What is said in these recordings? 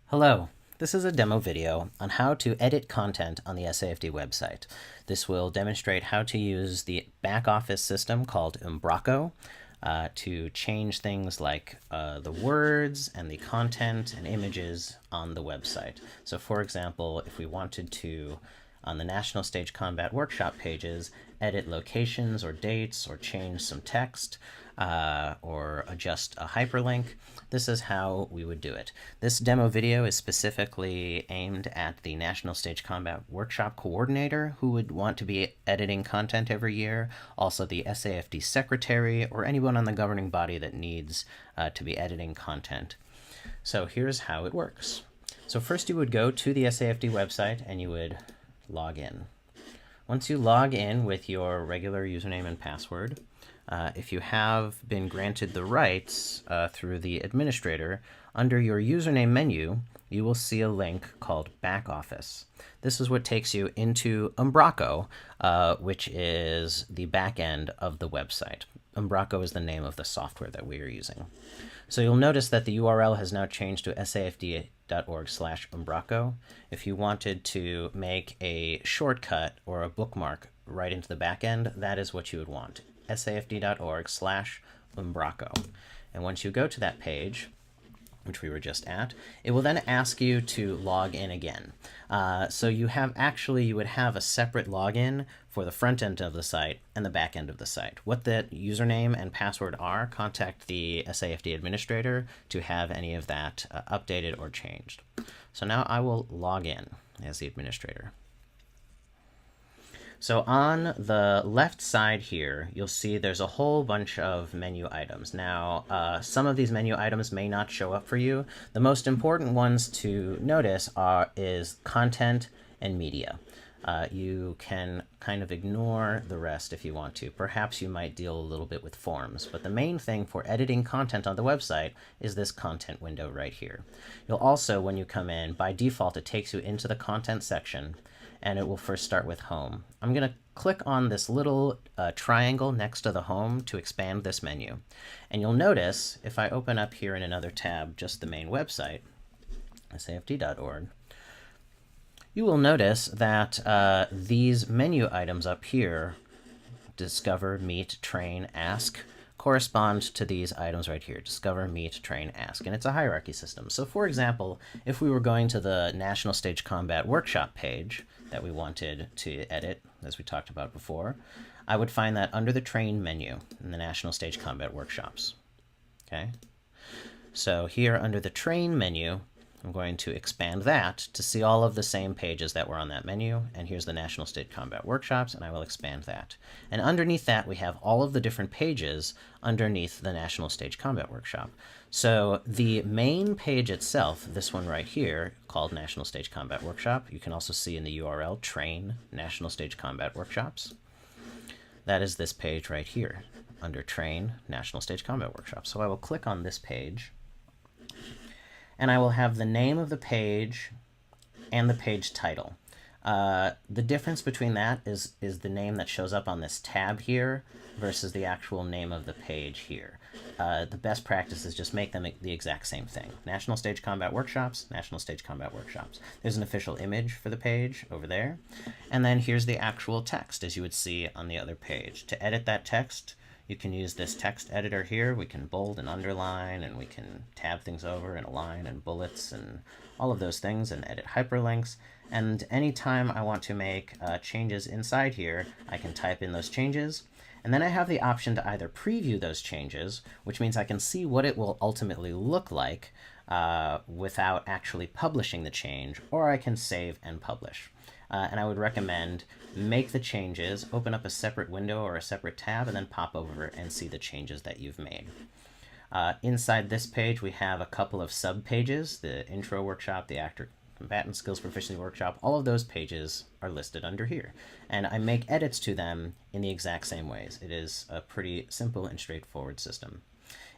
Hello, this is a demo video on how to edit content on the SAFD website. This will demonstrate how to use the back office system called Umbraco to change things like the words and the content and images on the website. So for example, if we wanted to, on the National Stage Combat Workshop pages, edit locations or dates or change some text or adjust a hyperlink, this is how we would do it. This demo video is specifically aimed at the National Stage Combat Workshop coordinator who would want to be editing content every year, also the SAFD secretary, or anyone on the governing body that needs to be editing content. So here's how it works. So first you would go to the SAFD website and you would log in. Once you log in with your regular username and password, if you have been granted the rights through the administrator, under your username menu, you will see a link called Back Office. This is what takes you into Umbraco, which is the back end of the website. Umbraco is the name of the software that we are using. So you'll notice that the URL has now changed to safd.org/Umbraco. If you wanted to make a shortcut or a bookmark right into the back end, that is what you would want, safd.org/Umbraco. And once you go to that page, which we were just at, it will then ask you to log in again. So you would have a separate login for the front end of the site and the back end of the site. What the username and password are, contact the SAFD administrator to have any of that updated or changed. So now I will log in as the administrator. So on the left side here, you'll see there's a whole bunch of menu items. Now, some of these menu items may not show up for you. The most important ones to notice is content and media. You can kind of ignore the rest if you want to. Perhaps you might deal a little bit with forms, but the main thing for editing content on the website is this content window right here. You'll also, when you come in, by default, it takes you into the content section, and it will first start with home. I'm going to click on this little triangle next to the home to expand this menu. And you'll notice, if I open up here in another tab, just the main website, safd.org, you will notice that these menu items up here, discover, meet, train, ask, correspond to these items right here, discover, meet, train, ask, and it's a hierarchy system. So for example, if we were going to the National Stage Combat Workshop page that we wanted to edit, as we talked about before, I would find that under the train menu in the National Stage Combat Workshops. Okay, so here under the train menu, I'm going to expand that to see all of the same pages that were on that menu. And here's the National Stage Combat Workshops, and I will expand that. And underneath that, we have all of the different pages underneath the National Stage Combat Workshop. So the main page itself, this one right here, called National Stage Combat Workshop, you can also see in the URL, Train National Stage Combat Workshops. That is this page right here, under Train National Stage Combat Workshop. So I will click on this page, and I will have the name of the page and the page title. The difference between that is the name that shows up on this tab here versus the actual name of the page here. The best practice is just make them the exact same thing. National Stage Combat Workshops, National Stage Combat Workshops. There's an official image for the page over there. And then here's the actual text, as you would see on the other page. To edit that text, you can use this text editor here. We can bold and underline, and we can tab things over and align and bullets and all of those things, and edit hyperlinks. And anytime I want to make changes inside here, I can type in those changes. And then I have the option to either preview those changes, which means I can see what it will ultimately look like without actually publishing the change, or I can save and publish. And I would recommend make the changes, open up a separate window or a separate tab, and then pop over and see the changes that you've made. Inside this page, we have a couple of sub-pages, the Intro Workshop, the Actor Combatant Skills Proficiency Workshop. All of those pages are listed under here. And I make edits to them in the exact same ways. It is a pretty simple and straightforward system.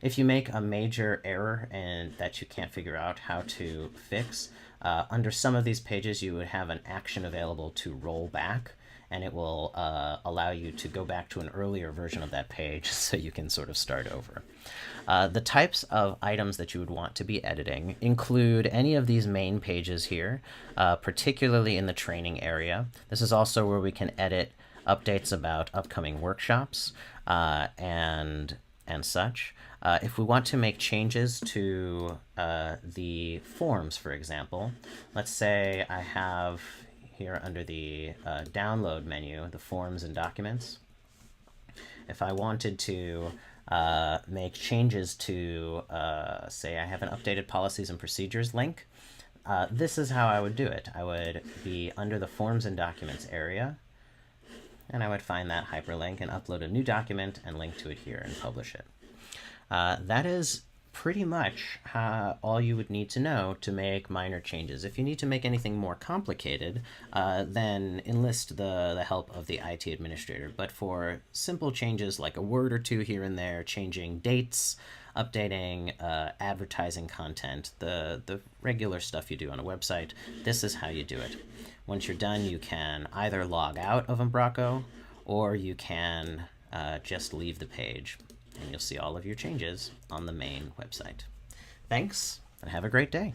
If you make a major error and that you can't figure out how to fix, under some of these pages you would have an action available to roll back. and it will allow you to go back to an earlier version of that page so you can sort of start over. The types of items that you would want to be editing include any of these main pages here, particularly in the training area. This is also where we can edit updates about upcoming workshops and such. If we want to make changes to the forms, for example, let's say I have here under the download menu, the forms and documents. If I wanted to make changes to, say I have an updated policies and procedures link, this is how I would do it. I would be under the forms and documents area, and I would find that hyperlink and upload a new document and link to it here and publish it. That is pretty much all you would need to know to make minor changes. If you need to make anything more complicated, then enlist the help of the IT administrator. But for simple changes like a word or two here and there, changing dates, updating advertising content, the regular stuff you do on a website, this is how you do it. Once you're done, you can either log out of Umbraco, or you can just leave the page, and you'll see all of your changes on the main website. Thanks, and have a great day.